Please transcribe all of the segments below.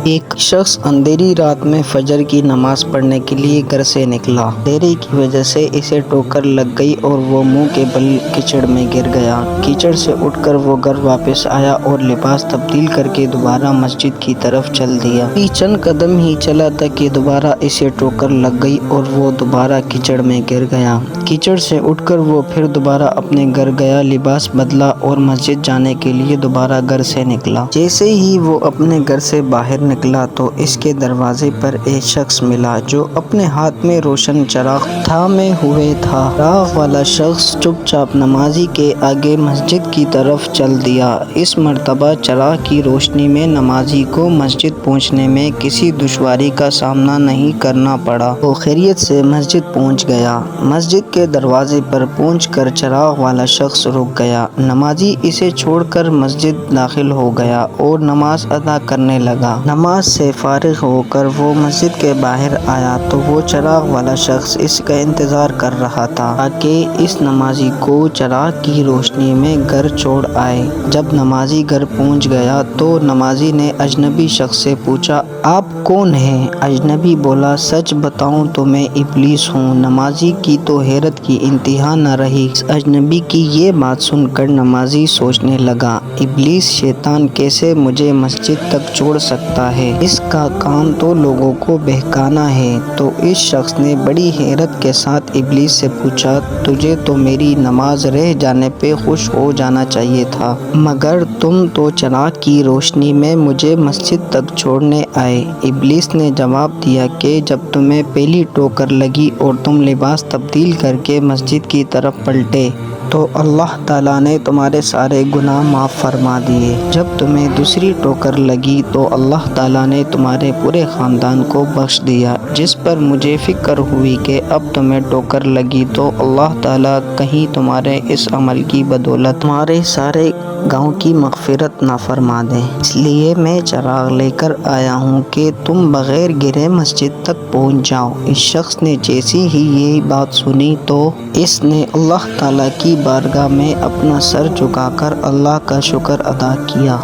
ایک شخص اندھیری رات میں فجر کی نماز پڑھنے کے لیے گھر سے نکلا۔ اندھیرے کی وجہ سے اسے ٹھوکر لگ گئی اور وہ منہ کے بل کیچڑ میں گر گیا۔ کیچڑ سے اٹھ کر وہ گھر واپس آیا اور لباس تبدیل کر کے دوبارہ مسجد کی طرف چل دیا۔ چند قدم ہی چلا تھا کہ دوبارہ اسے ٹھوکر لگ گئی اور وہ دوبارہ کیچڑ میں گر گیا۔ کیچڑ سے اٹھ کر وہ پھر دوبارہ اپنے گھر گیا، لباس بدلا اور مسجد جانے کے لیے دوبارہ گھر سے نکلا۔ جیسے ہی وہ اپنے گھر سے باہر نکلا تو اس کے دروازے پر ایک شخص ملا جو اپنے ہاتھ میں روشن چراغ تھامے ہوئے تھا۔ چراغ والا شخص چپ چاپ نمازی کے آگے مسجد کی طرف چل دیا۔ اس مرتبہ چراغ کی روشنی میں نمازی کو مسجد پہنچنے میں کسی دشواری کا سامنا نہیں کرنا پڑا۔ وہ خیریت سے مسجد پہنچ گیا۔ مسجد کے دروازے پر پہنچ کر چراغ والا شخص رک گیا۔ نمازی اسے چھوڑ کر مسجد داخل ہو گیا اور نماز ادا کرنے لگا۔ نماز سے فارغ ہو کر وہ مسجد کے باہر آیا تو وہ چراغ والا شخص اس کا انتظار کر رہا تھا تاکہ اس نمازی کو چراغ کی روشنی میں گھر چھوڑ آئے۔ جب نمازی گھر پہنچ گیا تو نمازی نے اجنبی شخص سے پوچھا، آپ کون ہیں؟ اجنبی بولا، سچ بتاؤں تو میں ابلیس ہوں۔ نمازی کی تو حیرت کی انتہا نہ رہی۔ اس اجنبی کی یہ بات سن کر نمازی سوچنے لگا، ابلیس شیطان کیسے مجھے مسجد تک چھوڑ سکتا ہے؟ اس کا کام تو لوگوں کو بہکانا ہے۔ تو اس شخص نے بڑی حیرت کے ساتھ ابلیس سے پوچھا، تجھے تو میری نماز رہ جانے پہ خوش ہو جانا چاہیے تھا، مگر تم تو چراغ کی روشنی میں مجھے مسجد تک چھوڑنے آئے۔ ابلیس نے جواب دیا کہ جب تمہیں پہلی ٹھوکر لگی اور تم لباس تبدیل کر کے مسجد کی طرف پلٹے تو اللہ تعالیٰ نے تمہارے سارے گناہ معاف فرما دیے۔ جب تمہیں دوسری ٹھوکر لگی تو اللہ تعالیٰ نے تمہارے پورے خاندان کو بخش دیا۔ جس پر مجھے فکر ہوئی کہ اب تمہیں ٹھوکر لگی تو اللہ تعالیٰ کہیں تمہارے اس عمل کی بدولت تمہارے سارے گناہوں کی مغفرت نہ فرما دے، اس لیے میں چراغ لے کر آیا ہوں کہ تم بغیر گرے مسجد تک پہنچ جاؤ۔ اس شخص نے جیسی ہی یہ بات سنی تو اس نے اللہ تعالیٰ کی بارگاہ میں اپنا سر جھکا کر اللہ کا شکر ادا کیا۔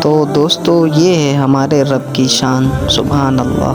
تو دوستو، یہ ہے ہمارے رب کی شان، سبحان اللہ۔